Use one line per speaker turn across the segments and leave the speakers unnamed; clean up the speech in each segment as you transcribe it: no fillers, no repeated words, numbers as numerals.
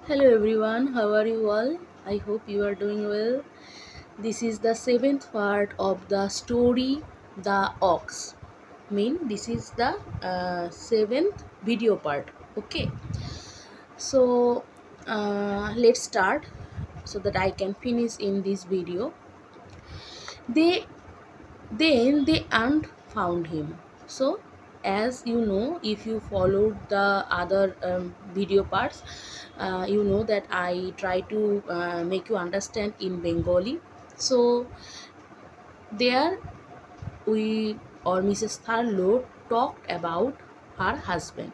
Hello everyone, how are you all? I hope you are doing well. This is the seventh part of the story The Ox. This is the seventh video part. Okay, so let's start so that I can finish in this video. They they and found him. So as you know, if you followed the other video parts, you know that I try to make you understand in Bengali. So there we or Mrs. Tharlo talked about her husband.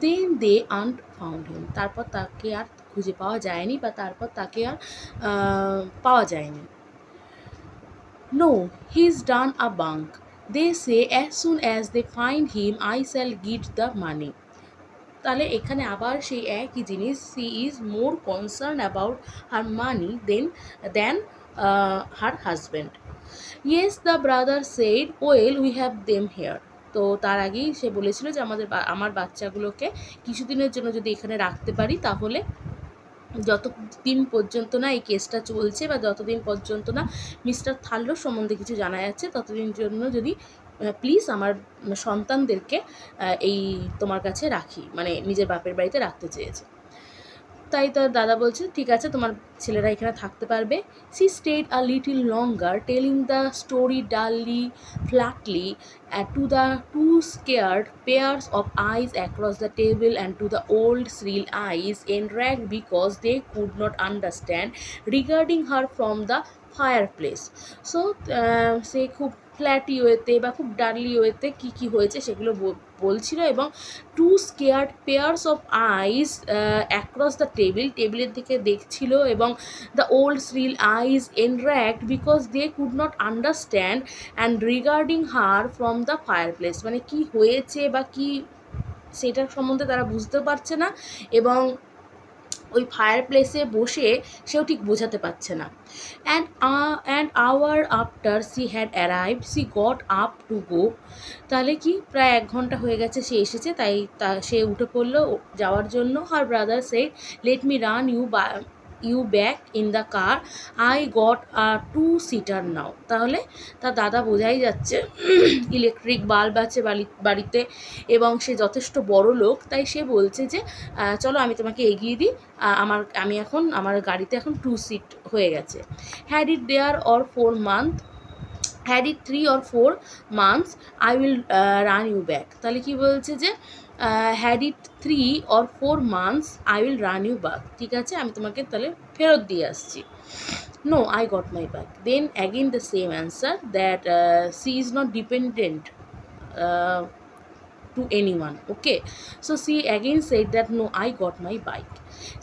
Then they and found him. তারপর তাকে আর খুঁজে পাওয়া যায়নি বা তারপর তাকে আর পাওয়া যায়নি. No, he's done a bunk. They say as soon as they find him, I shall get the money. তাহলে এখানে আবার সেই একই জিনিস, she is more concerned about her money than her husband. Yes, the brother said, well, we have them here. তো তার আগেই সে বলেছিল যে আমার বাচ্চাগুলোকে কিছুদিনের জন্য যদি এখানে রাখতে পারি, তাহলে যতদিন পর্যন্ত না এই কেসটা চলছে বা যতদিন পর্যন্ত না মিস্টার থার্লোর সম্বন্ধে কিছু জানা যাচ্ছে, ততদিন জন্য যদি প্লিজ আমার সন্তানদেরকে এই তোমার কাছে রাখি, মানে নিজের বাপের বাড়িতে রাখতে চেয়েছে। তাই তার দাদা বলছে ঠিক আছে, তোমার ছেলেরা এখানে থাকতে পারবে। She stayed a little longer, telling the story dully, flatly, to the two scared pairs of eyes across the table and to the old shrill eyes enraged because they could not understand, regarding her from the fireplace. So সে খুব ফ্ল্যাটি ওয়েতে বা খুব Daryl ওয়েতে কী হয়েছে সেগুলো বলছিল, এবং two scared pairs of eyes across the টেবিলের দিকে দেখছিল, এবং দ্য ওল্ড শ্রিল আইস এনর্যাক্ট because they could not understand and regarding her from the fireplace, মানে কী হয়েছে বা কী সেটার সম্বন্ধে তারা বুঝতে পারছে না, এবং ওই ফায়ার প্লেসে বসে সেও ঠিক বোঝাতে পারছে না। And our after she had arrived C got up to go. তাহলে কি প্রায় 1 ঘন্টা হয়ে গেছে সে এসেছে, তাই সে উঠে পড়লো যাওয়ার জন্য। Her brother said, let me run you back in the car, I got a 2-seater now. তাহলে তার দাদা বোঝাই যাচ্ছে ইলেকট্রিক বাল্ব আছে বাড়িতে এবং সে যথেষ্ট বড় লোক, তাই সে বলছে যে চলো আমি তোমাকে এগিয়ে দিই, আমি এখন আমার গাড়িতে এখন 2 seat হয়ে গেছে। Had it there or 4 months, had it 3 or 4 months, I will run you back। তাহলে কি বলছে যে had it 3 or 4 months, I will run you back। ঠিক আছে, আমি তোমাকে তাহলে ফেরত দিয়ে আসছি। No, I got my back। Then again the same answer, that she is not dependent to anyone. Okay, so she again said that no, I got my bike।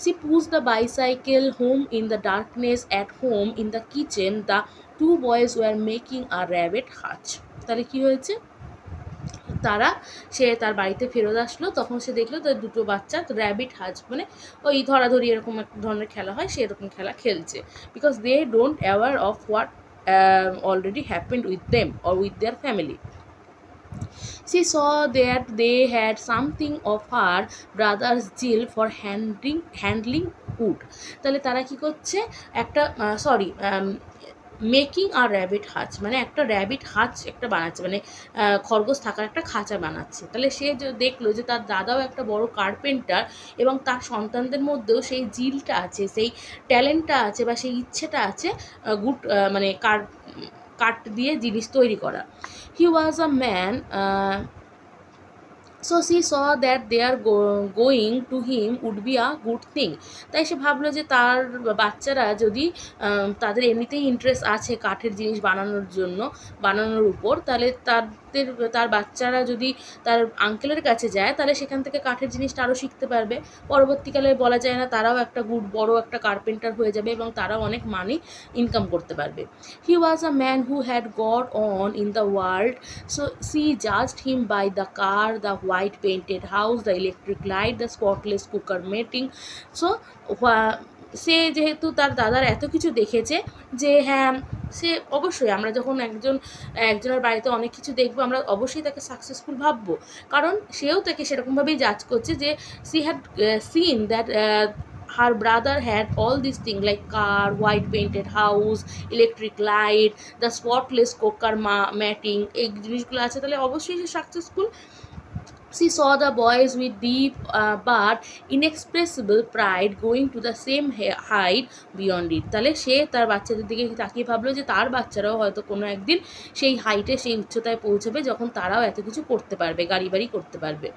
She pushed the bicycle home in the darkness. At home in the kitchen, the 2 boys were making a rabbit hutch। তাহলে কি হয়েছে, সে তার বাড়িতে ফেরত আসলো, তখন সে দেখলো তার 2টো বাচ্চা র্যাবিট হাজ, মানে ওই ধরাধরি এরকম এক ধরনের খেলা হয়, সেরকম খেলা খেলছে, because they don't aware of what already happened with them or with their family। She saw that they had something of her brother's zeal for handling wood। তাহলে তারা কি করছে, একটা মেকিং আর র্যাবিট হাচ, মানে একটা র্যাবিট হাচ একটা বানাচ্ছে, মানে খরগোশ থাকার একটা খাঁচা বানাচ্ছে। তাহলে সে দেখলো যে তার দাদাও একটা বড় কার্পেন্টার, এবং তার সন্তানদের মধ্যেও সেই জিলটা আছে, সেই ট্যালেন্টটা আছে বা সেই ইচ্ছেটা আছে মানে কাঠ দিয়ে জিনিস তৈরি করা। He was a man, so she saw that their going to him would be a good thing। তাই সে ভাবলো যে তার বাচ্চারা যদি তাদের এমনিতেই ইন্টারেস্ট আছে কাঠের জিনিস বানানোর উপর, তাহলে তার বাচ্চারা যদি তার আঙ্কেলের কাছে যায়, তাহলে সেখান থেকে কাঠের জিনিসটা আরও শিখতে পারবে। পরবর্তীকালে বলা যায় না, তারাও একটা বড় একটা কার্পেন্টার হয়ে যাবে এবং তারাও অনেক মানি ইনকাম করতে পারবে। He was a man who had got on in the world, so she judged him by the car, the white painted house, the electric light, the spotless cooker mating। So সে যেহেতু তার দাদার এত কিছু দেখেছে, যে হ্যাঁ সে অবশ্যই, আমরা যখন একজনের বাড়িতে অনেক কিছু দেখবো, আমরা অবশ্যই তাকে সাকসেসফুল ভাববো, কারণ সেও তাকে সেরকমভাবেই জাজ করছে যে she had seen that her brother had all these things like car, white painted house, electric light, the spotless cooker matting, এই জিনিসগুলো আছে, তাহলে অবশ্যই সে successful. She saw the boys with deep but inexpressible pride going to the same height beyond it. তাহলে সে তার বাচ্চাদের দিকে তাকিয়ে ভাবলো যে তার বাচ্চারাও হয়তো কোনো একদিন সেই হাইটে, সেই উচ্চতায় পৌঁছবে যখন তারাও এত কিছু করতে পারবে, গাড়ি বাড়ি করতে পারবে।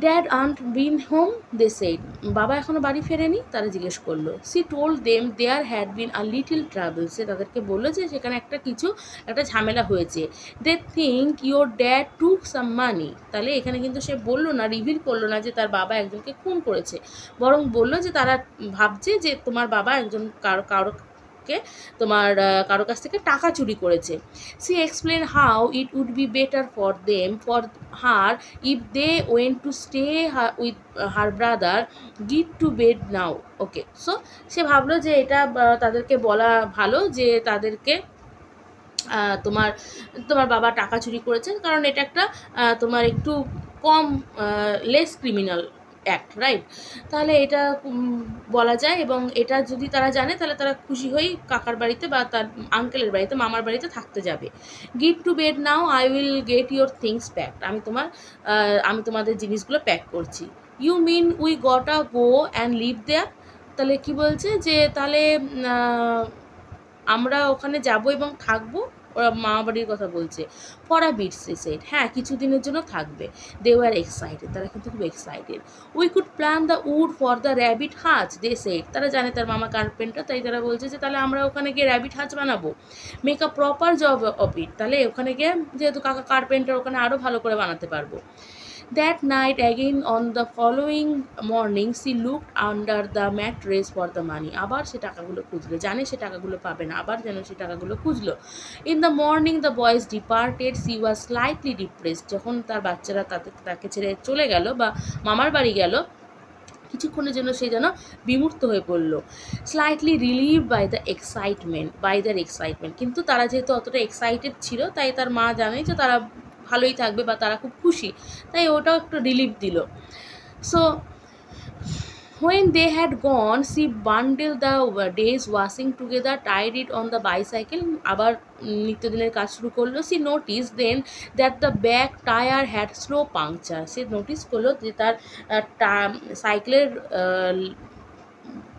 Dad ain't been home, they said, বাবা এখনও বাড়ি ফেরেনি, তারা জিজ্ঞেস করলো। She told them there had been a little travel, সে তাদেরকে বললো যে সেখানে একটা ঝামেলা হয়েছে। They think your dad took some money, তাহলে এখানে কিন্তু সে বললো না, রিভিল করলো না যে তার বাবা একজনকে খুন করেছে, বরং বললো যে তারা ভাবছে যে তোমার বাবা একজন কারো কাছ থেকে টাকা চুরি করেছে। She explain how it would be better for her if they went to stay with her brother, get to bed now. Okay, so সে ভাবলো যে এটা তাদেরকে বলা ভালো যে তাদেরকে তোমার বাবা টাকা চুরি করেছে, কারণ এটা একটা তোমার একটু কম লেস ক্রিমিনাল অ্যাক্ট, রাইট? তাহলে এটা বলা যায়, এবং এটা যদি তারা জানে তাহলে তারা খুশি হয়েই কাকার বাড়িতে বা তার আঙ্কেলের বাড়িতে, মামার বাড়িতে থাকতে যাবে। Get to bed now, I will get your things packed, আমি তোমাদের জিনিসগুলো প্যাক করছি। You mean we got a go and leave there, তাহলে কি বলছে যে তাহলে আমরা ওখানে যাব এবং থাকবো, ওরা মামা বাড়ির কথা বলছে। For a bit, she said, হ্যাঁ কিছুদিনের জন্য থাকবে। দে ওয়ার এক্সাইটেড, তারা কিন্তু খুব excited. We could plan the wood for the rabbit hutch, they said, তারা জানে তার মামা কার্পেন্টার, তাই তারা বলছে যে তাহলে আমরা ওখানে গিয়ে র্যাবিট হাচ বানাবো। Make a proper job of it, তাহলে ওখানে গিয়ে যেহেতু কাকা কার্পেন্টার, ওখানে আরও ভালো করে বানাতে পারবো। That night again on the following morning she looked under the mattress for the money, আবার সে টাকাগুলো খুঁজলো, জানে সে টাকাগুলো পাবে না, আবার যেন সে টাকাগুলো খুঁজলো। In the morning the boys departed, she was slightly depressed, যখন তার বাচ্চারা তাকে ছেড়ে চলে গেল বা মামার বাড়ি গেল, কিছুক্ষণের জন্য সে যেন বিমূর্ত হয়ে পড়লো। Slightly relieve by their excitement, কিন্তু তারা যেহেতু অতটা এক্সাইটেড ছিল, তাই তার মা জানে যে তারা ভালোই থাকবে বা তারা খুব খুশি, তাই ওটাও একটু রিলিফ দিল। So when they had gone, she bundled the day's washing together, tied it on the bicycle, আবার নিত্যদিনের কাজ শুরু করলো। she noticed then that the back tire had slow puncture, say notice করলো যে তার সাইকেলের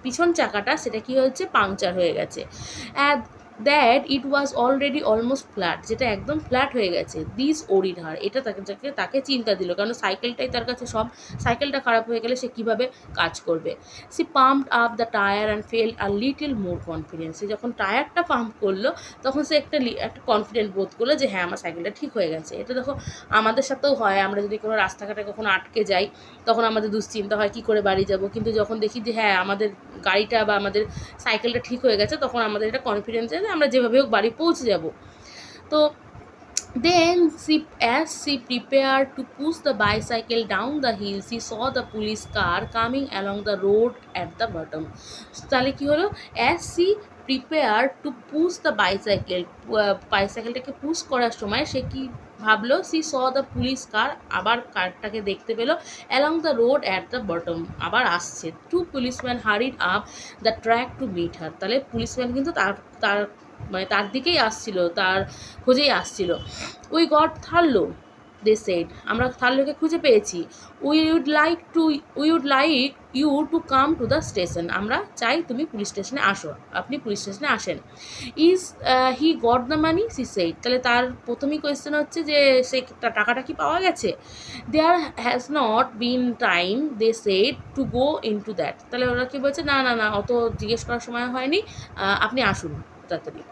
পিছন চাকাটা সেটা কি হয়েছে, পাংচার হয়ে গেছে। and that it was already almost flat, যেটা একদম ফ্ল্যাট হয়ে গেছে। দিস ওরিড হার, এটা তাকে চিন্তা দিল, কারণ সাইকেলটাই তার কাছে সব, সাইকেলটা খারাপ হয়ে গেলে সে কীভাবে কাজ করবে। She pumped up the tyre and fell a little more confidence, সে যখন টায়ারটা পাম্প করলো তখন সে একটা কনফিডেন্ট বোধ করলো যে হ্যাঁ আমার সাইকেলটা ঠিক হয়ে গেছে। এটা দেখো আমাদের সাথেও হয়, আমরা যদি কোনো রাস্তাঘাটে কখনো আটকে যাই তখন আমাদের দুশ্চিন্তা হয় কী করে বাড়ি যাব, কিন্তু যখন দেখি যে হ্যাঁ আমাদের গাড়িটা বা আমাদের সাইকেলটা ঠিক হয়ে গেছে, তখন আমাদের এটা কনফিডেন্স আছে আমরা যেভাবে হোক বাড়ি পৌঁছে যাব। তো then as she prepared to push the bicycle down the hill, she saw the police car coming along the road at the bottom. তাহলে কি হলো, as she prepared to push the বাইসাইকেলটাকে পুশ করার সময় সে কি ভাবলো, she saw the police car, আবার কারটাকে দেখতে পেলো, along the road at the bottom, আবার আসছে। two policemen hurried up the track to meet her, তাহলে পুলিশম্যান কিন্তু তার দিকেই আসছিল, তার খোঁজেই আসছিল। We got Thurlow, they said, আমরা থার্লোকে খুঁজে পেয়েছি। We would like you to come to the station, আমরা চাই তুমি পুলিশ স্টেশনে আসো, আপনি পুলিশ স্টেশনে আসেন। Is he got the money, she shed, তাহলে তার প্রথমেই কোয়েশ্চেন হচ্ছে যে সে টাকাটা কি পাওয়া গেছে। There has not been time, they said, to go into that, তাহলে ওরা কি বলছে, না না না অত জিজ্ঞেস করার সময় হয়নি, আপনি আসুন তাড়াতাড়ি।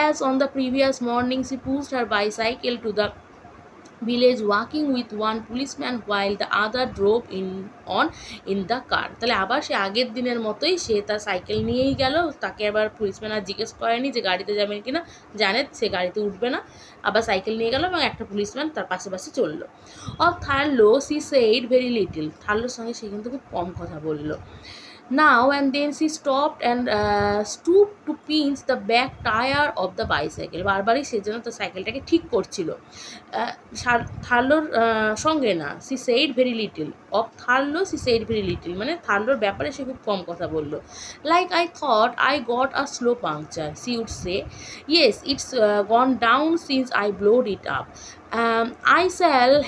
As on the previous morning, she pushed her bicycle to the village, walking with one policeman while the other drove in the car, তাহলে আবার সে আগের দিনের মতোই সে তার সাইকেল নিয়েই গেল, তাকে আবার পুলিশম্যান আর জিজ্ঞেস করেনি যে গাড়িতে যাবেন কিনা, জানে সে গাড়িতে উঠবে না, আবার সাইকেল নিয়ে গেল এবং একটা পুলিশম্যান তার পাশে পাশে চললো। Of Thurlow she said very little, থার্লোর সঙ্গে সে কিন্তু খুব কম কথা বললো। Now and then she stopped and stooped to pinch the back tire of the bicycle. বারবারই সে যেন তার সাইকেলটাকে ঠিক করছিল। থার্লোর সঙ্গে না। she said very little of থার্লো she said very little, মানে থার্লোর ব্যাপারে সে খুব কম কথা বললো। like I thought I got a slow puncture, she would say. yes, it's gone down since I blowed it up. I shall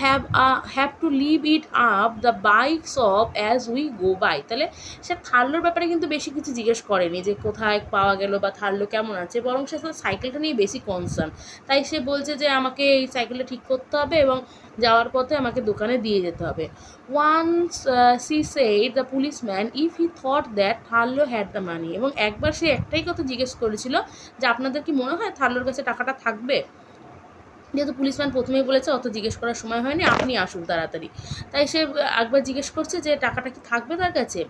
have to leave it up the bike shop as we go by. তাহলে সে থার্লোর ব্যাপারে কিন্তু বেশি কিছু জিজ্ঞেস করেনি যে কোথায় পাওয়া গেল বা থার্লো কেমন আছে, বরং সে সাইকেলটা নিয়ে বেশি কনসার্ন। তাই সে বলছে যে আমাকে এই সাইকেলটা ঠিক করতে হবে এবং যাওয়ার পথে আমাকে দোকানে দিয়ে যেতে হবে। once she said the policeman if he thought that থার্লো had the money, এবং একবার সে একটাই কথা জিজ্ঞেস করেছিল যে আপনাদের কি মনে হয় থার্লোর কাছে টাকাটা থাকবে। যেহেতু পুলিশম্যান প্রথমেই বলেছে অত জিজ্ঞেস করার সময় হয়নি, আপনি আসুন তাড়াতাড়ি, তাই সে একবার জিজ্ঞেস করছে যে টাকাটা কি থাকবে তার কাছে।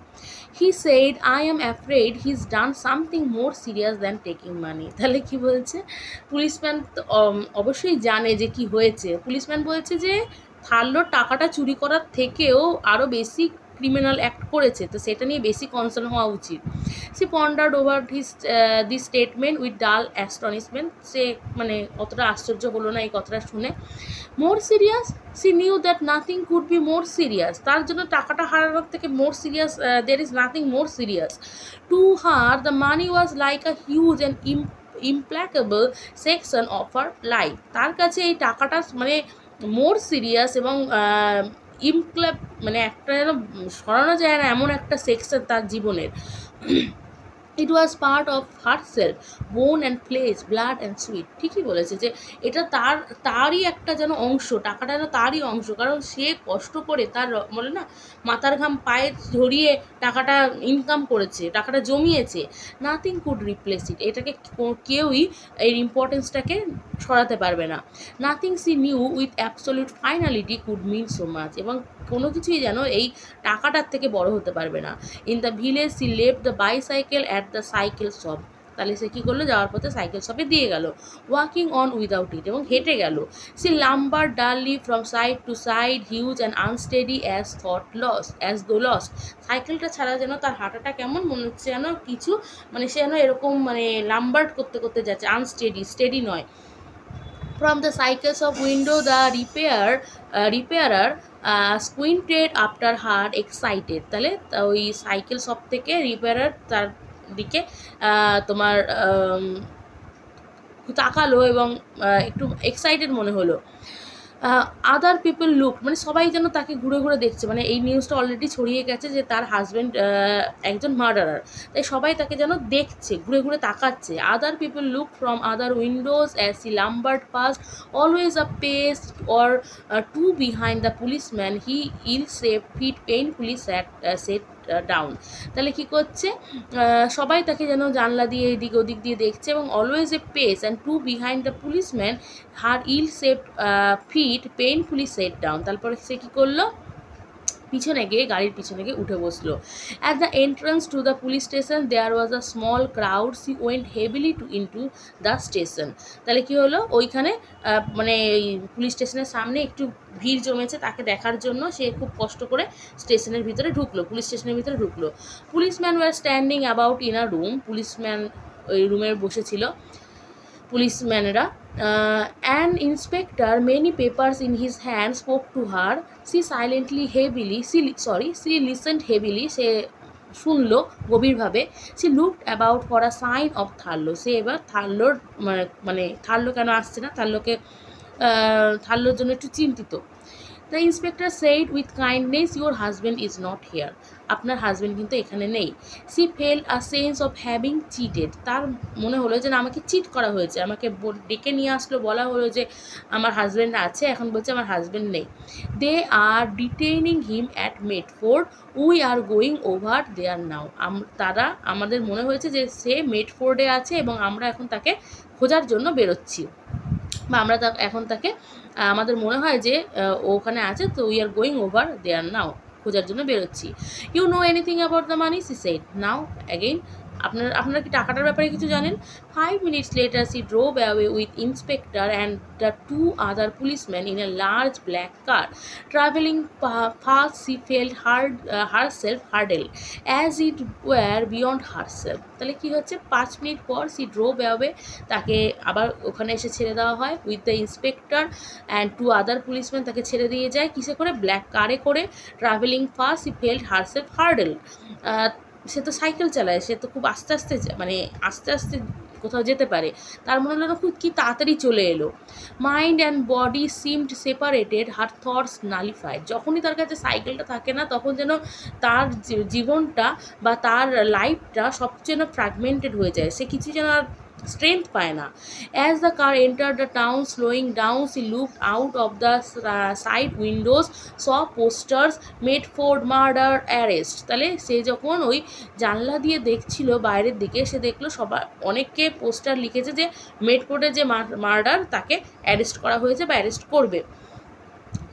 He said I am afraid he is done something more serious than taking money. তাহলে কি বলছে, পুলিশম্যান তো অবশ্যই জানে যে কি হয়েছে। পুলিশম্যান বলছে যে থার্লোর টাকাটা চুরি করার থেকেও আরও বেশি ক্রিমিনাল অ্যাক্ট করেছে, তো সেটা নিয়ে বেশি কনসার্ন হওয়া উচিত। She pondered over this statement with dull astonishment, সে মানে অতটা আশ্চর্য হলো না এই কথাটা শুনে। More serious, she knew that nothing could be more serious, তার জন্য টাকাটা হারানোর থেকে more serious there is nothing more serious. To her the money was like a huge and implacable section of her life, তার কাছে এই টাকাটা মানে মোর সিরিয়াস এবং মানে একটা যেন সরানো যায় না এমন একটা সেকশন তার জীবনের। It was part of herself, bone and flesh, blood and sweet. ঠিকই বলেছে যে এটা তারই একটা যেন অংশ, টাকাটা যেন তারই অংশ, কারণ সে কষ্ট করে তার বলে না মাথার ঘাম পায়ে ঝরিয়ে টাকাটা ইনকাম করেছে, টাকাটা জমিয়েছে। নাথিং কুড রিপ্লেস ইট, এটাকে কেউই এর ইম্পর্টেন্সটাকে সরাতে পারবে না। Nothing she knew with absolute finality could mean so much, এবং কোনো কিছুই যেন এই টাকাটার থেকে বড় হতে পারবে না। In the village she left the bicycle at the cycle shop, তাহলে সে কী করলো, যাওয়ার পথে সাইকেল শপে দিয়ে গেল। ওয়াকিং অন উইদাউট ইট, এবং হেঁটে গেল। She lumber dully from side to side, huge and unsteady as though lost. সাইকেলটা ছাড়া যেন তার হাঁটাটা কেমন মনে হচ্ছে যেন কিছু মানে সে যেন এরকম মানে লাম্বার্ড করতে করতে যাচ্ছে, স্টেডি নয়। From the cycles of window the repairer squinted after her excited, তাহলে ওই সাইকেল শপ থেকে রিপেয়ারার তার দিকে তোমার তাকালো এবং একটু এক্সাইটেড মনে হলো। আদার পিপল লুক, মানে সবাই যেন তাকে ঘুরে ঘুরে দেখছে, মানে এই নিউজটা অলরেডি ছড়িয়ে গেছে যে তার হাজব্যান্ড একজন মার্ডারার, তাই সবাই তাকে যেন দেখছে, ঘুরে ঘুরে তাকাচ্ছে। Other people look from other windows as he lumbered past, always a pace or two behind the policeman, হি ইল সেভ ফিট পেইনফুলি সেট ডাউন। তাহলে কী করছে, সবাই তাকে যেন জানলা দিয়ে এদিক ওদিক দিয়ে দেখছে, এবং always a pace and two behind the policeman, হার ইল সেভ ফিট পেইনফুলি সেট ডাউন। তারপরে সে কী করলো, পিছনে গিয়ে গাড়ির পিছনে গিয়ে উঠে বসলো। At the entrance to the police station there was a small crowd, she went heavily into the station. তাহলে কী হলো, ওইখানে মানে পুলিশ স্টেশনের সামনে একটু ভিড় জমেছে তাকে দেখার জন্য, সে খুব কষ্ট করে স্টেশনের ভিতরে ঢুকলো, পুলিশ স্টেশনের ভিতরে ঢুকলো। Policeman were standing about in a room, policeman ওই রুমে বসেছিল পুলিশম্যানরা। An inspector, many papers in his hand, spoke to her. She listened heavily, সে শুনলো গভীরভাবে। সে looked about for a sign of Thurlow, সে এবার থার্লোর মানে থার্লো কেন আসছে না, থার্লোর জন্য একটু চিন্তিত। The inspector said with kindness, your husband is not here, আপনার হাজব্যান্ড কিন্তু এখানে নেই। She fell a sense of having cheated, তার মনে হলো যে না আমাকে চিট করা হয়েছে, আমাকে ডেকে নিয়ে আসলো, বলা হলো যে আমার হাজব্যান্ড আছে, এখন বলছে আমার হাজব্যান্ড নেই। They are detaining him at Medford, we are going over there now, তারা আমাদের মনে হয়েছে যে সে মেডফোর্ডে আছে এবং আমরা এখন তাকে খোঁজার জন্য বেরোচ্ছি, বা আমরা এখন তাকে আমাদের মনে হয় যে ওখানে আছে, তো we are going over there now, খোঁজার জন্য বেরোচ্ছি। You know anything about the money, she said. Now again আপনারা কি টাকাটার ব্যাপারে কিছু জানেন? 5 minutes later she drove away with inspector and the 2 other policemen in a large black car. Traveling fast she felt herself hurdle as it were beyond herself. তাহলে কি হচ্ছে, 5 minute পর she drove away, তাকে আবার ওখানে এসে ছেড়ে দেওয়া হয়, with the inspector and 2 other policeman, তাকে ছেড়ে দিয়ে যায় কিসে করে, ব্ল্যাক কারে করে। Travelling fast he felt herself hurtled, সে তো সাইকেল চালায়, সে তো খুব আস্তে আস্তে মানে আস্তে আস্তে কোথাও যেতে পারে, তার মনে হলো খুব কি তাড়াতাড়ি চলে এলো। Mind and body seemed separated, her thoughts nullified. যখনই তার কাছে সাইকেলটা থাকে না তখন যেন তার জীবনটা বা তার লাইফটা সব যেন ফ্র্যাগমেন্টেড হয়ে যায়, সে কিছু যেন আর strength পায় না। As the car entered the town, slowing down, she looked out of the side windows, saw posters, Medford murder arrest. তাহলে সে যখন ওই জানলা দিয়ে দেখছিল বাইরের দিকে, সে দেখলো অনেককে পোস্টার লিখেছে যে মেডফোর্ডের যে মার্ডার তাকে অ্যারেস্ট করা হয়েছে বা অ্যারেস্ট করবে।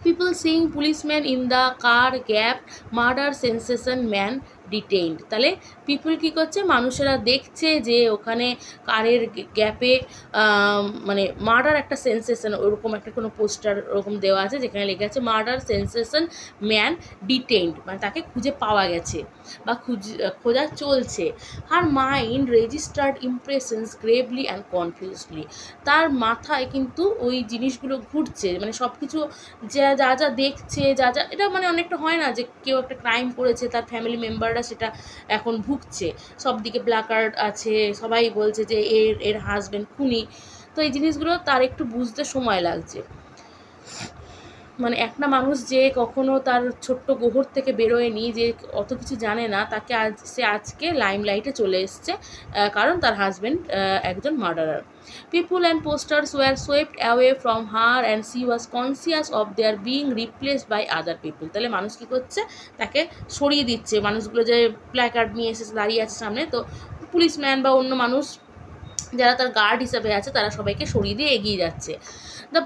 People seeing policemen in the car gasped, murder sensation man detained. তাহলে পিপল কী করছে, মানুষেরা দেখছে যে ওখানে কারের গ্যাপে মানে মার্ডার একটা সেন্সেশন, ওরকম একটা কোনো পোস্টার ওরকম দেওয়া আছে যেখানে লেখা আছে মার্ডার সেন্সেশন ম্যান ডিটেইনড, মানে তাকে খুঁজে পাওয়া গেছে বা খোঁজা চলছে। Her mind registered impressions gravely and confusedly, তার মাথায় কিন্তু ওই জিনিসগুলো ঘুরছে, মানে সব কিছু যা যা দেখছে, যা এটা মানে অনেকটা হয় না যে কেউ একটা ক্রাইম করেছে, তার ফ্যামিলি মেম্বাররা সেটা এখন ভুগছে, সব দিকে প্ল্যাকার্ড আছে, সবাই বলছে যে এর হাজব্যান্ড খুনি, তো এই জিনিসগুলো তার একটু বুঝতে সময় লাগছে। মানে একটা মানুষ যে কখনো তার ছোট্ট গোহর থেকে বেরোয়নি, যে অত কিছু জানে না, তাকে সে আজকে লাইমলাইটে চলে এসছে কারণ তার হাজব্যান্ড একজন murderer. People and posters were swept away from her and she was conscious of their being replaced by other people. তাহলে মানুষ কী করছে, তাকে সরিয়ে দিচ্ছে, মানুষগুলো যে প্ল্যাকার্ড নিয়ে এসেছে দাঁড়িয়ে আছে সামনে, তো পুলিশম্যান বা অন্য মানুষ যারা তার গার্ড হিসাবে আছে তারা সবাইকে সরিয়ে দিয়ে এগিয়ে যাচ্ছে। The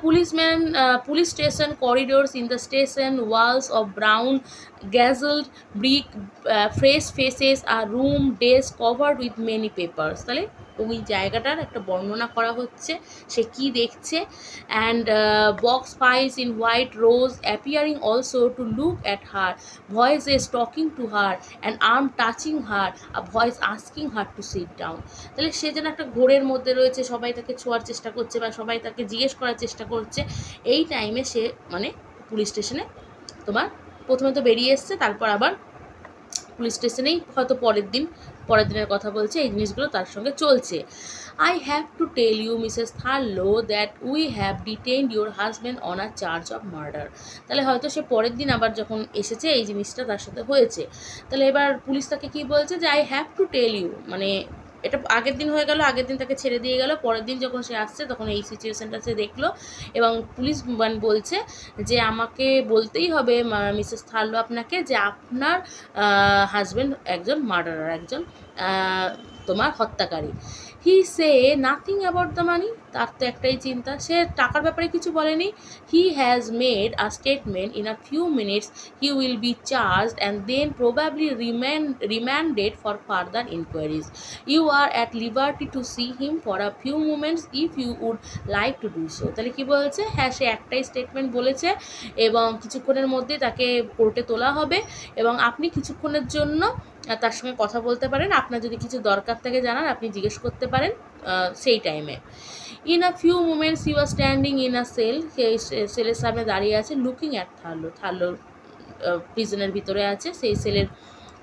police station corridors in the station walls of brown gazelled brick, fresh faces, a room desk covered with many papers. তাহলে ওই জায়গাটার একটা বর্ণনা করা হচ্ছে, সে কি দেখছে। And box files in white rows appearing also to look at her, voices talking to her, and arm touching her, a voice asking her to sit down. তাহলে সে যেন একটা ঘোরের মধ্যে রয়েছে, সবাই তাকে ছোঁয়ার চেষ্টা করছে বা সবাই তাকে জিজ্ঞেস করার চেষ্টা করছে। এই টাইমে সে মানে পুলিশ স্টেশনে তোমার প্রথমে তো বেরিয়ে এসছে, তারপর আবার পুলিশ স্টেশনেই হয়তো পরের দিনের কথা বলছে, এই জিনিসগুলো তার সঙ্গে চলছে। I have to tell you, Mrs. Tharlo, that we have detained your husband on a charge of murder. তাহলে হয়তো সে পরের দিন আবার যখন এসেছে এই জিনিসটা তার সাথে হয়েছে, তাহলে এবার পুলিশ তাকে কী বলছে যে I have to tell you, মানে এটা আগের দিন হয়ে গেল, আগের দিন তাকে ছেড়ে দিয়ে গেল, পরের দিন যখন সে আসছে তখন এই সিচুয়েশানটা সে দেখলো এবং পুলিশ বলছে যে আমাকে বলতেই হবে মিসেস থার্লো আপনাকে যে আপনার হাজব্যান্ড একজন মার্ডারার, একজন তোমার হত্যাকারী। He say nothing about the money, তার তো একটাই চিন্তা, সে টাকার ব্যাপারে কিছু বলেনি। He has made a statement, in a few minutes he will be charged and then probably remanded for further inquiries. You are at liberty to see him for a few moments if you would like to do so. তাহলে কী বলেছে, হ্যাঁ সে একটাই statement বলেছে এবং কিছুক্ষণের মধ্যে তাকে কোর্টে তোলা হবে এবং আপনি কিছুক্ষণের জন্য তার সঙ্গে কথা বলতে পারেন, আপনার যদি কিছু দরকার থাকে জানার আপনি জিজ্ঞেস করতে পারেন সেই টাইমে। In a few moments you are standing in a cell, সেই সেলের সামনে দাঁড়িয়ে আছে, লুকিং অ্যাট থার্লো প্রিজনের ভিতরে আছে, সেই সেলের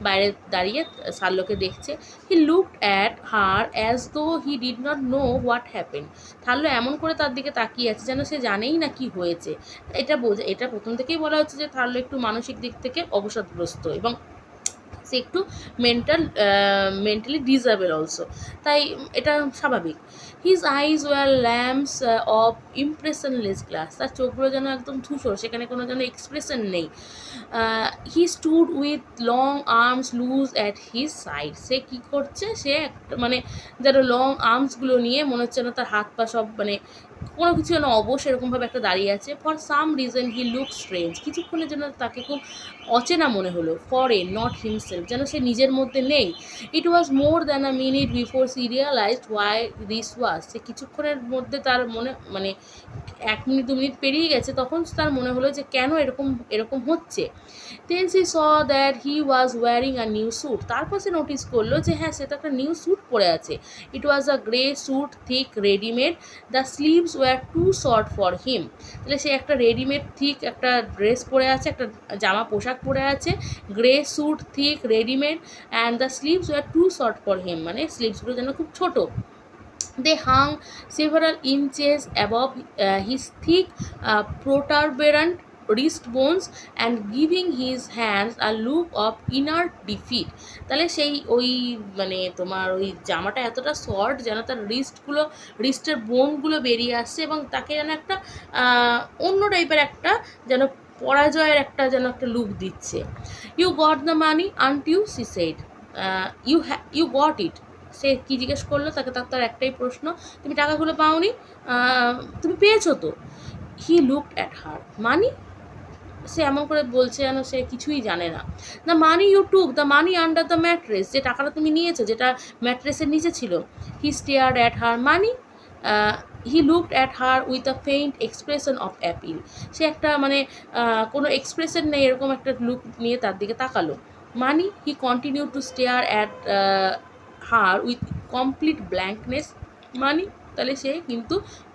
বাইরে দাঁড়িয়ে থার্লোকে দেখছে। He looked at her as though he did not know what happen. Tharlo এমন করে তার দিকে তাকিয়ে আছে যেন সে জানেই না কি হয়েছে। এটা প্রথম থেকেই বলা হচ্ছে যে থার্লো একটু মানসিক দিক থেকে অবসাদগ্রস্ত এবং সে একটু মেন্টালি ডিসেবল অলসো, তাই এটা স্বাভাবিক। His eyes were lamps of impressionless glass, তার চোখগুলো যেন একদম ধূসর, সেখানে কোনো যেন এক্সপ্রেশন নেই। He stood with long arms loose at his side, সে কী করছে, সে একটা মানে যেন লং আর্মসগুলো নিয়ে মনে হচ্ছে না তার হাত পা সব মানে কোনো কিছু যেন অবশ এরকমভাবে একটা দাঁড়িয়ে আছে। For some reason he look strange, কিছুক্ষণের জন্য তাকে খুব অচেনা মনে হলো। ফরেন, নট হিমসেলফ, যেন সে নিজের মধ্যে নেই। It was more than a minute before she realised why this was, সে কিছুক্ষণের মধ্যে তার মানে 1 মিনিট 2 মিনিট পেরিয়ে গেছে, তখন তার মনে হলো যে কেন এরকম হচ্ছে। Then she saw that he was wearing a new suit, তারপর সে নোটিস করলো যে হ্যাঁ সে তো একটা নিউ স্যুট পরে আছে। It was a grey suit, thick, readymade, the sleeves were too short for him. তাহলে সে একটা রেডিমেড থিক একটা ড্রেস পরে আছে, একটা জামা পোশাক পরে আছে, grey suit, thick, readymade, and the sleeves were too short for him, মানে স্লিভসগুলো যেন খুব ছোট। They hung several inches above his thick, protuberant wrist bones and giving his hands a look of inner defeat. তাহলে সেই ওই মানে তোমার ওই জামাটা এতটা শর্ট যেন তার রিস্টের বোনগুলো বেরিয়ে আসছে এবং তাকে যেন একটা অন্য টাইপের একটা যেন পরাজয়ের একটা যেন একটা লুক দিচ্ছে। You got the money aren't you, she said. You got it, সে কী জিজ্ঞেস করলো তাকে, তার একটাই প্রশ্ন, তুমি টাকাগুলো পাওনি, তুমি পেয়েছো তো। হি লুকড অ্যাট হার, মানি, সে এমন করে বলছে যেন সে কিছুই জানে না। The money you took, the money under the mattress, যে টাকাটা তুমি নিয়েছো যেটা ম্যাট্রেসের নিচে ছিল। He stared at her, money. He looked at her with a faint expression of appeal, সে একটা মানে কোনো এক্সপ্রেশন নেই এরকম একটা লুক নিয়ে তার দিকে তাকালো। Money. He continue to stare at her with complete blankness, money. তাহলে সে কিন্তু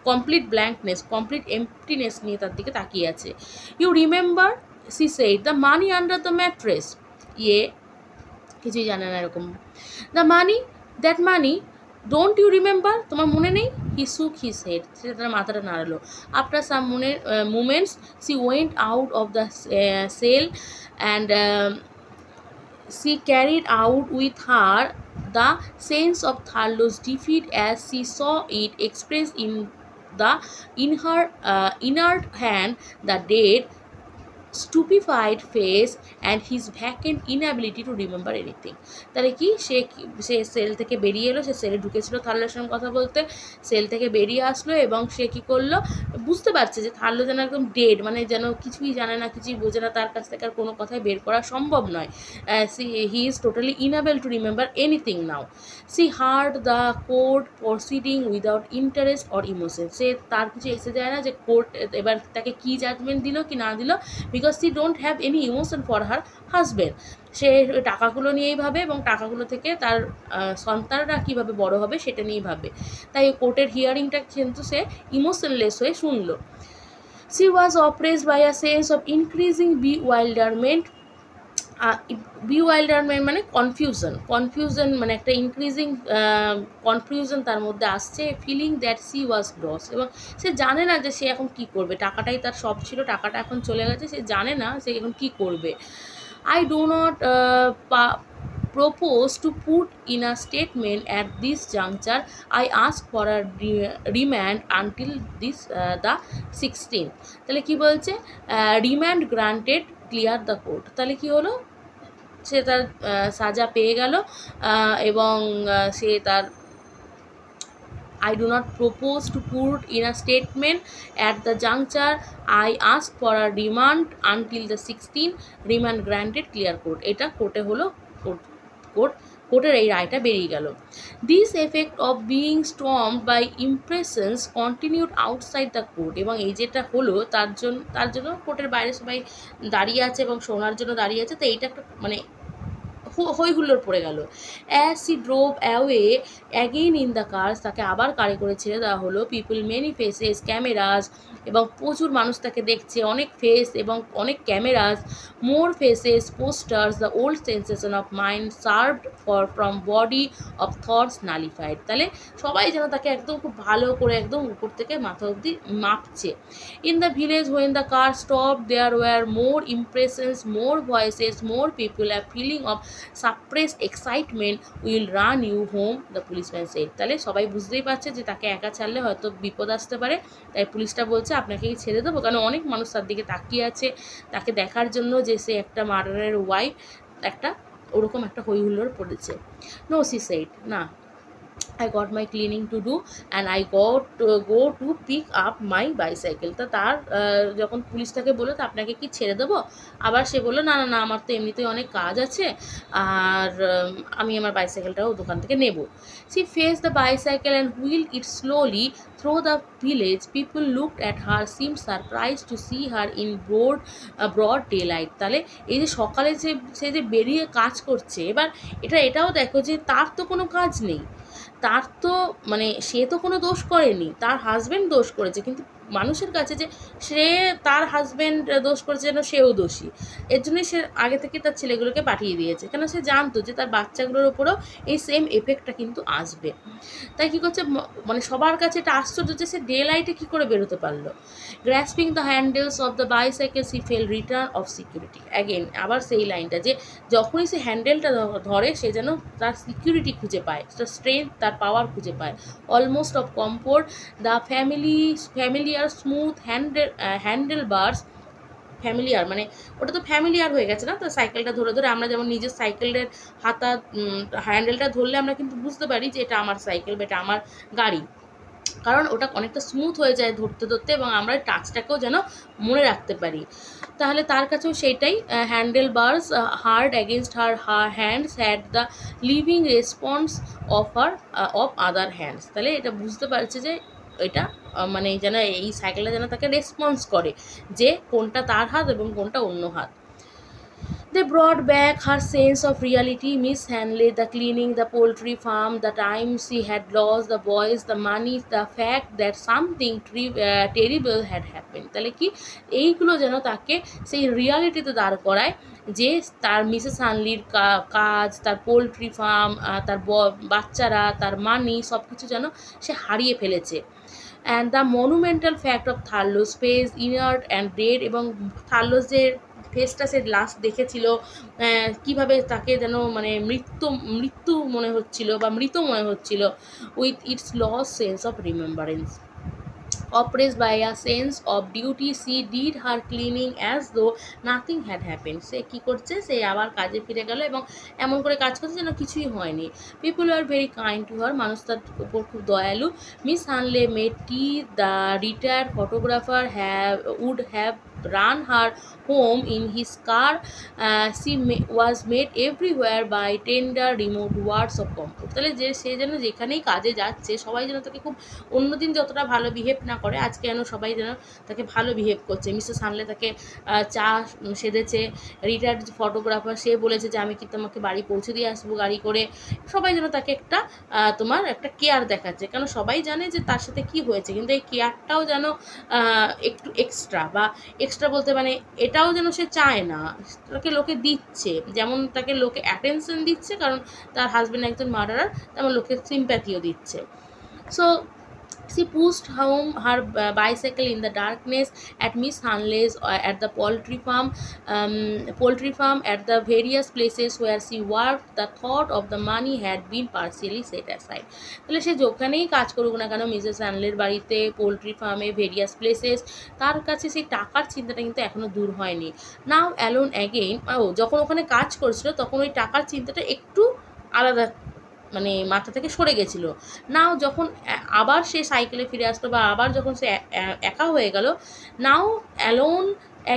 কমপ্লিট ব্ল্যাঙ্কনেস, কমপ্লিট এমপ্টিনেস নিয়ে তার দিকে তাকিয়ে আছে। You remember, she said, the money under the mattress, ইয়ে কিছুই জানে না এরকম। The money, that money, don't you remember, তোমার মনে নেই। হি শুক হিজ হেড, সে তার মাথাটা নাড়ালো। After some moments she went out of the cell and she carried out with her the sense of Tharlo's defeat as she saw it expressed in her inert hand, the dead, stupefied face and his vacant inability to remember anything. তাহলে কি সে sell থেকে বেরিয়ে এলো, সে সেলে ঢুকেছিল থার্লোর সঙ্গে কথা বলতে, সেল থেকে বেরিয়ে আসলো এবং সে কী করলো, বুঝতে পারছে যে থার্লো যেন একদম ডেড, মানে যেন কিছুই জানে না, কিছুই বোঝে না, তার কাছ থেকে আর কোনো কথাই বের করা সম্ভব নয়। He is totally unable to remember anything now. She heard the court proceeding without interest or emotion, সে তার কিছু এসে যায় না যে কোর্ট এবার তাকে কী জাজমেন্ট দিল কি না দিল, because she don't have any emotion for her husband. সে টাকাগুলো নিয়েই ভাবে এবং টাকাগুলো থেকে তার সন্তানরা কীভাবে বড় হবে সেটা নিয়েই ভাবে, তাই কোর্টের হিয়ারিংটা কিন্তু সে ইমোশনলেস হয়ে শুনলো। She was oppressed by a sense of increasing bewilderment, bewilderment মানে কনফিউশন মানে একটা ইনক্রিজিং কনফিউশন তার মধ্যে আসছে। Feeling that she was lost, এবং সে জানে না যে সে এখন কী করবে, টাকাটাই তার সব ছিল, টাকাটা এখন চলে গেছে, সে জানে না সে এখন কী করবে। I do not propose to put in a statement at this juncture. I ask for a remand until this the 16th. তাহলে কি বলছে, remand granted, clear the court. তাহলে কি হলো, সে তার সাজা পেয়ে গেল এবং সে তার I do not propose to put in a statement at the juncture. I ask for a remand until the 16th. Remand granted, clear court. এটা কোর্টে হলো, কোর্টের এই রায়টা বেরিয়ে গেল। This effect of being stormed by impressions continued outside the court, এবং এই যেটা হলো তার জন্য কোর্টের বাইরে সবাই দাঁড়িয়ে আছে এবং শোনার জন্য দাঁড়িয়ে আছে, তো এইটা একটা মানে হই হুল্লোড় পড়ে গেল। As she drove away again in the cars, তাকে আবার কারে করে ছেড়ে দেওয়া হলো। পিপুল, মেনি ফেসেস, ক্যামেরাস, এবং প্রচুর মানুষ তাকে দেখছে, অনেক ফেস এবং অনেক cameras, more faces, posters, the old sensation of mind served from body of thoughts nullified. তাহলে সবাই যেন তাকে একদম খুব ভালো করে একদম উপর থেকে মাথা অবধি মাপছে। In the village when the car stop there were more impressions, more voices, more people, a feeling of suppressed excitement will run you home, the policeman said. তাহলে সবাই বুঝতেই পারছে যে তাকে একা ছাড়লে হয়তো বিপদ আসতে পারে, তাই পুলিশটা বলছে আপনাকে ছেড়ে দেবো, কারণ অনেক মানুষ তার দিকে তাকিয়ে আছে তাকে দেখার জন্য যে সে একটা মার্ডারের ওয়াইফ, একটা ওরকম একটা হই হুল্লোড় পড়েছে। নো, সি সেড, না, I got my cleaning to do and I go to pick up my bicycle. তো তার যখন পুলিশ তাকে বললো তো আপনাকে কি ছেড়ে দেবো, আবার সে বললো না না না আমার তো এমনিতেই অনেক কাজ আছে আর আমি আমার বাইসাইকেলটাও দোকান থেকে নেব। She faced the bicycle and wheeled it slowly through the village. People looked at her, seemed surprised to see her in broad daylight. তাহলে এই যে সকালে সে যে বেরিয়ে কাজ করছে, এবার এটাও দেখো যে তার তো কোনো কাজ নেই, তার তো মানে সে তো কোনো দোষ করেনি, তার হাজব্যান্ড দোষ করেছে, কিন্তু মানুষের কাছে যে সে তার হাজব্যান্ড দোষ করেছে যেন সেও দোষী, এর জন্যই সে আগে থেকে তার ছেলেগুলোকে পাঠিয়ে দিয়েছে, কেন সে জানতো যে তার বাচ্চাগুলোর ওপরও এই সেম এফেক্টটা কিন্তু আসবে। তাই কী করছে, মানে সবার কাছে এটা আশ্চর্য যে সে ডে লাইটে কী করে বেরোতে পারলো। Grasping the handles of the bicycle she fell return of security. Again আবার সেই লাইনটা যে যখনই সে হ্যান্ডেলটা ধরে সে যেন তার সিকিউরিটি খুঁজে পায়, তার স্ট্রেংথ, তার পাওয়ার খুঁজে পায়। Almost of comfort the familiar smooth handlebars. Familiar মানে ওটা তো ফ্যামিলিয়ার হয়ে গেছে না, তো সাইকেলটা ধরে ধরে আমরা যেমন নিজের সাইকেলের হ্যান্ডেলটা ধরলে আমরা কিন্তু বুঝতে পারি যে এটা আমার সাইকেল বা এটা আমার গাড়ি, কারণ ওটা অনেকটা স্মুথ হয়ে যায় ধরতে ধরতে এবং আমরা টাচটাকেও যেন মনে রাখতে পারি। তাহলে তার কাছেও সেইটাই, handlebars hard against her hands had the living response of other hands. তাহলে এটা বুঝতে পারছে যে এটা মানে যেন এই সাইকেলটা যেন তাকে রেসপন্স করে যে কোনটা তার হাত এবং কোনটা অন্য হাত। They brought back her sense of reality. Miss Hanley, the cleaning, the poultry farm, the time she had lost, the boys, the money, the fact that something terrible had happened. তাহলে কি এইগুলো যেন তাকে সেই রিয়ালিটিতে দাঁড় করায় যে তার মিসেস হানলির কাজ, তার পোলট্রি ফার্ম, তার বাচ্চারা, তার মানি সব কিছু যেন সে হারিয়ে ফেলেছে। And the monumental fact of Tharlo's face inert and dead, এবং থার্লোসের ফেসটা সে লাস্ট দেখেছিল কীভাবে তাকে যেন মানে মৃত্যু মনে হচ্ছিল বা মৃত মনে হচ্ছিল, with its loss sense of remembrance. Oppressed by a sense of duty, she did her cleaning as though nothing had happened. সে কী করছে, সে আবার কাজে ফিরে গেল এবং এমন করে কাজ করছে যেন কিছুই হয়নি। People were very kind to her, মানুষ তার উপর খুব দয়ালু। Miss Hanley made tea. The retired photographer would have run her home in his car. She was met everywhere by tender remote words of comfort. তাহলে যে সে যেন যেখানেই কাজে যাচ্ছে সবাই যেন তাকে খুব, অন্যদিন যতটা ভালো বিহেভ না করে আজকে যেন সবাই যেন তাকে ভালো বিহেভ করছে। মিসেস হানলে তাকে চা সেধেছে, রিটায়ার্ড ফটোগ্রাফার সে বলেছে যে আমি কি তোমাকে বাড়ি পৌঁছে দিয়ে আসবো গাড়ি করে, সবাই যেন তাকে একটা তোমার একটা কেয়ার দেখাচ্ছে, কারণ সবাই জানে যে তার সাথে কি হয়েছে, কিন্তু এই কেয়ারটাও যেন একটু এক্সট্রা বলতে মানে এটাও যেন সে চায় না, তাকে লোকে দিচ্ছে, যেমন তাকে লোকে অ্যাটেনশন দিচ্ছে কারণ তার হাজব্যান্ড একজন মার্ডারার, তেমন লোকে সিম্প্যাথিও দিচ্ছে। So she pushed home her bicycle in the darkness at Miss Hanley's at the poultry farm, at the various places where she worked. The thought of the money had been partially set aside. তাহলে সে যেখানেই কাজ করুক না কেন, Mrs হ্যানলের বাড়িতে, poultry ফার্মে, various places, তার কাছে সেই টাকার চিন্তাটা কিন্তু এখনও দূর হয়নি। নাও অ্যালোন অ্যাগেইন, যখন ওখানে কাজ করছিল তখন ওই টাকার চিন্তাটা একটু আলাদা মানে মাথা থেকে সরে গেছিলো। নাও যখন আবার সে সাইকেলে ফিরে আসলো বা আবার যখন সে একা হয়ে গেল, নাও alone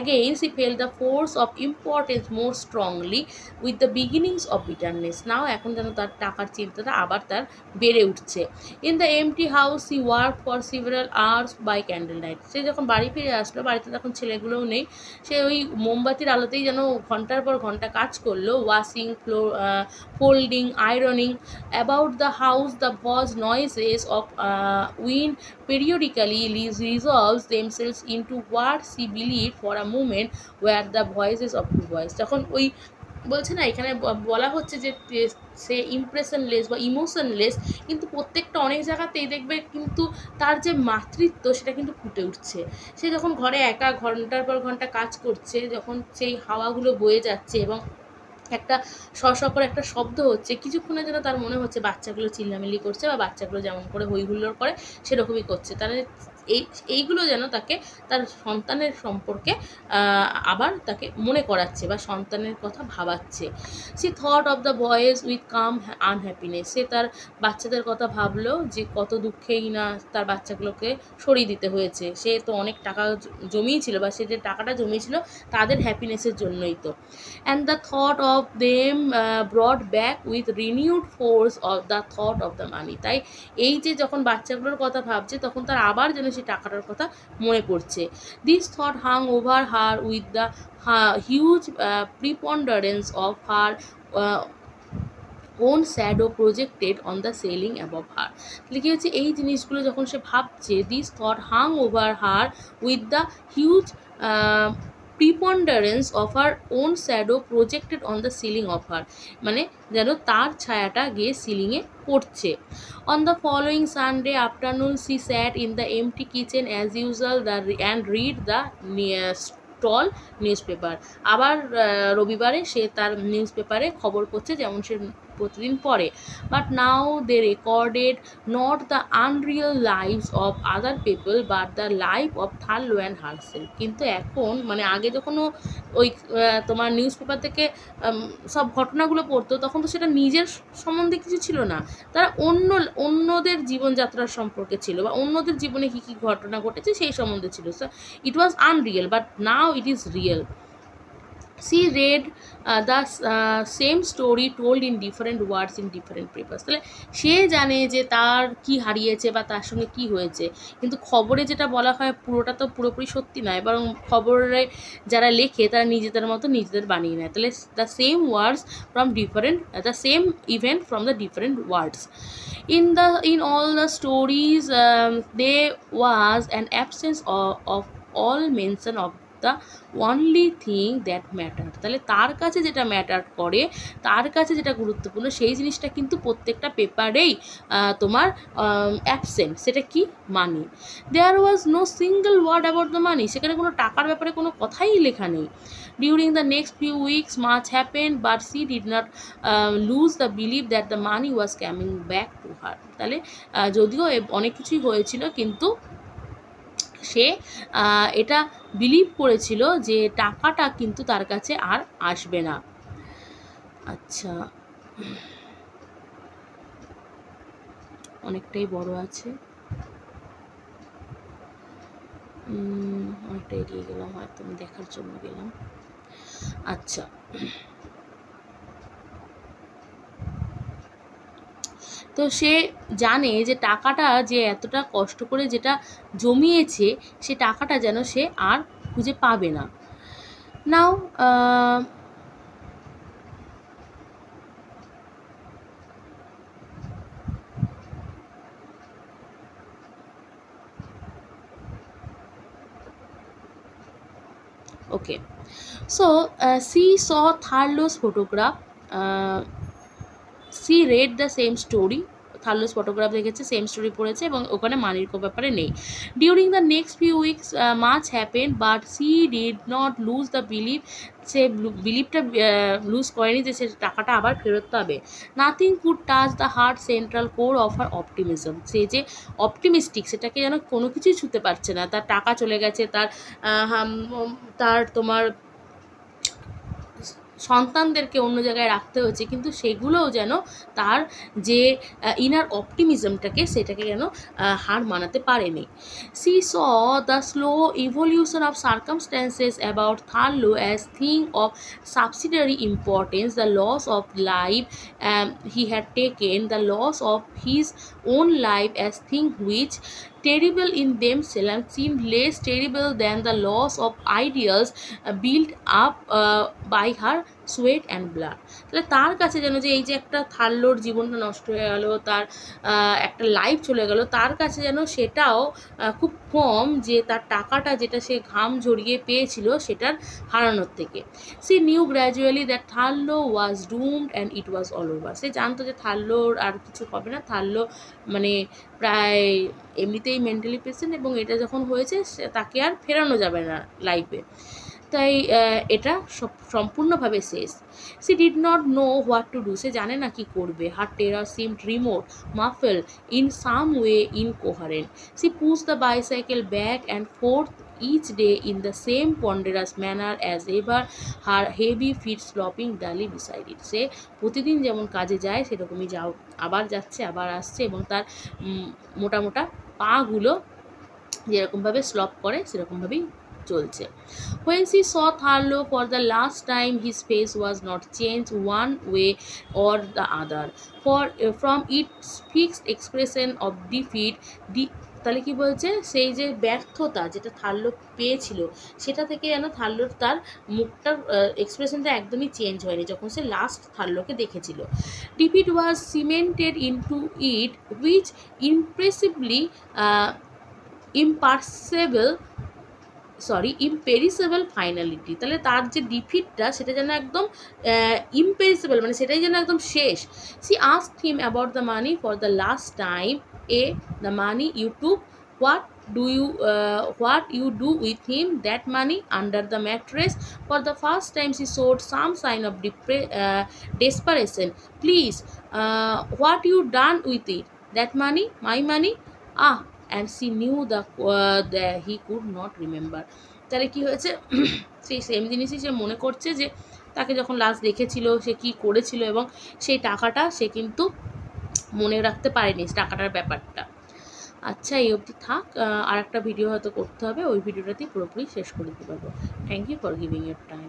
again she felt the force of importance more strongly with the beginnings of bitterness. Now এখন যেন তার টাকার চিন্তাটা আবার তার বেড়ে উঠছে। In the empty house she worked for several hours by candlelight. সে যখন বাড়ি ফিরে আসলো, বাড়িতে তখন ছেলেগুলোও নেই, সে ওই মোমবাতির আলোতেই যেন ঘন্টার পর ঘন্টা কাজ করলো, washing, folding, ironing. About the house the vast noises of wind periodically resolves themselves into what she believed for a moment were the voices of two voices. যখন ওই বলছে না এখানে বলা হচ্ছে যে সে ইমপ্রেশনলেস বা ইমোশনলেস, কিন্তু প্রত্যেকটা অনেক জায়গাতেই দেখবে কিন্তু তার যে মাতৃত্ব সেটা কিন্তু ফুটে উঠছে। সে যখন ঘরে একা ঘন্টার পর ঘন্টা কাজ করছে, যখন সেই হাওয়াগুলো বয়ে যাচ্ছে এবং একটা করে একটা শব্দ হচ্ছে, কিছুক্ষণের জন্য তার মনে হচ্ছে বাচ্চাগুলো চিল্লামিল্লি করছে বা বাচ্চাগুলো যেমন করে হই হুল্লোড় করে সেরকমই করছে, তাহলে এইগুলো যেন তাকে তার সন্তানের সম্পর্কে আবার তাকে মনে করাচ্ছে বা সন্তানের কথা ভাবাচ্ছে। She thought of the boys with calm unhappiness, সে তার বাচ্চাদের কথা ভাবলো যে কত দুঃখেই না তার বাচ্চাগুলোকে সরিয়ে দিতে হয়েছে। সে তো অনেক টাকা জমিয়েছিল, বা সে যে টাকাটা জমিয়েছিল তাদের হ্যাপিনেসের জন্যই তো। And the thought of them brought back with renewed force of the thought of the money. তাই এই যে যখন বাচ্চাগুলোর কথা ভাবছে তখন তার আবার যেন সেই টাকাটার কথা মনে পড়ছে। This thought hung over her with the huge preponderance of her own shadow projected on the ceiling above her. তাহলে কী হচ্ছে, এই জিনিসগুলো যখন সে ভাবছে, this thought hung over her with the huge preponderance of her own shadow projected on the ceiling of her, মানে যেন তার ছায়াটা গিয়ে সিলিংয়ে পড়ছে। On the following Sunday afternoon she sat in the empty kitchen as usual and read the stall newspaper. আবার রবিবারে সে তার নিউজ পেপারে খবর পড়ছে যেমন সে প্রতিদিন পড়ে। But now they recorded not the unreal lives of other people but the life of Tharlo and herself. কিন্তু এখন মানে আগে যখন ওই তোমার নিউজ পেপার থেকে সব ঘটনাগুলো পড়তো তখন তো সেটা নিজের সম্বন্ধে কিছু ছিল না, তারা অন্যদের জীবনযাত্রার সম্পর্কে ছিল বা অন্যদের জীবনে কী কী ঘটনা ঘটেছে সেই সম্বন্ধে ছিল। So it was Unreal but now it is real. She read the same story told in different words in different papers. তাহলে সে জানে যে তার কি হারিয়েছে বা তার সঙ্গে কি হয়েছে, কিন্তু খবরে যেটা বলা হয় পুরোটা তো পুরোপুরি সত্যি নয়, বরং খবরে যারা লেখে তারা নিজেদের মতো নিজেদের বানিয়ে নেয়। তাহলে the same words from different, the same event from the different words. In all the stories there was an absence of all mention of the only thing that matter. তাহলে তার কাছে যেটা ম্যাটার করে, তার কাছে যেটা গুরুত্বপূর্ণ সেই জিনিসটা কিন্তু প্রত্যেকটা পেপারেই তোমার অ্যাবসেন্ট। সেটা কি? Money. There was no single word about the money, সেখানে কোনো টাকার ব্যাপারে কোনো কথাই লেখা নেই। During the next few weeks much happened but she did not lose the belief that the money was coming back to her. তাহলে যদিও অনেক কিছুই হয়েছিল কিন্তু সে এটা বিলিভ করেছিল যে টাকাটা কিন্তু তার কাছে আর আসবে না। আচ্ছা, অনেকটাই বড় আছে, অনেকটা এগিয়ে গেলাম, হয়তো আমি দেখার জন্য গেলাম। আচ্ছা, তো সে জানে যে টাকাটা যে এতটা কষ্ট করে যেটা জমিয়েছে সে টাকাটা যেন সে আর খুঁজে পাবে না। Now okay, so she saw Tharlo's photograph, she read the same story, Tharlo's photograph দেখেছে, সেম স্টোরি পড়েছে এবং ওখানে মানির ব্যাপারে নেই। During the next few weeks much happen but she did not lose the belief, সে বিলিভটা লুজ করেনি যে সে টাকাটা আবার ফেরত পাবে। Nothing could touch the heart central core of her optimism, সে যে অপটিমিস্টিক সেটাকে যেন কোনো কিছুই ছুতে পারছে না। তার টাকা চলে গেছে, তার তোমার সন্তানদেরকে অন্য জায়গায় রাখতে হয়েছে, কিন্তু সেগুলোও যেন তার যে ইনার অপটিমিজমটাকে সেটাকে যেন হার মানাতে পারেনি। She saw the slow evolution of circumstances about Tharlo as thing of subsidiary importance, the loss of life he had taken, the loss of his own life as thing which terrible in themselves seemed less terrible than the loss of ideals built up by her sweat and blood. তাহলে তার কাছে যেন যে এই যে একটা থার্লোর জীবনটা নষ্ট হয়ে গেল, তার একটা লাইফ চলে গেল, তার কাছে যেন সেটাও খুব কম যে তার টাকাটা যেটা সে ঘাম ঝরিয়ে পেয়েছিল সেটার হারানোর থেকে। She knew gradually that Tharlo was doomed and it was all over. সে জানতো যে থার্লোর আর কিছু হবে না, থার্লো মানে প্রায় এমনিতেই মেন্টালি পেশেন্ট এবং এটা যখন হয়েছে তাকে আর ফেরানো যাবে না লাইফে। তাই এটা সম্পূর্ণভাবে শেষ। She did not know what to do, সে জানে না কি করবে। Her terror seemed remote, muffled, in some way incoherent. She push the bicycle back and forth each day in the same ponderous manner as ever, her heavy feet slopping dully beside it. সে প্রতিদিন যেমন কাজে যায় সেরকমই আবার যাচ্ছে আবার আসছে, এবং তার মোটা মোটা পাগুলো যেরকমভাবে স্লপ করে সেরকমভাবেই চলছে। When she saw Tharlo for the last time, his face was not changed one way or the other, for from its fixed expression of defeat, তাহলে কি বলছে, সেই যে ব্যর্থতা যেটা থার্লো পেয়েছিল সেটা থেকে যেন থার্লোর তার মুখটার এক্সপ্রেশনটা একদমই চেঞ্জ হয়নি যখন সে লাস্ট থার্লোকে দেখেছিল। Defeat was cemented into it which impressively imperishable finality. তাহলে তার যে ডিফিটটা সেটা যেন একদম ইম্পেরিসেবল, মানে সেটাই যেন একদম শেষ। She asked him about the money for the last time, the money you took, what you do with him, that money under the mattress. For the first time she showed some sign of desperation. Please, what you done with it, that money, my money? And she knew that he could not remember. তাহলে কি হয়েছে, সেই same জিনিসই সে মনে করছে যে তাকে যখন লাস্ট দেখেছিল সে কি করেছিল, এবং সেই টাকাটা সে কিন্তু মনে রাখতে পারেনি টাকাটার ব্যাপারটা। আচ্ছা, এই অবধি থাক, আর একটা ভিডিও হয়তো করতে হবে, ওই ভিডিওটাতেই পুরোপুরি শেষ করে দিতে পারবো। Thank you for giving your time.